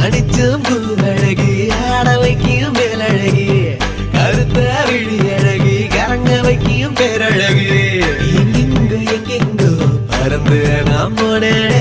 அடிச்சும் பூவழகு ஆட வைக்கும் மேலழகு கருத்த விழி அழகு கரங்க வைக்கும் பேரழகு எங்கெங்கோ பறந்து நாம் போனேன்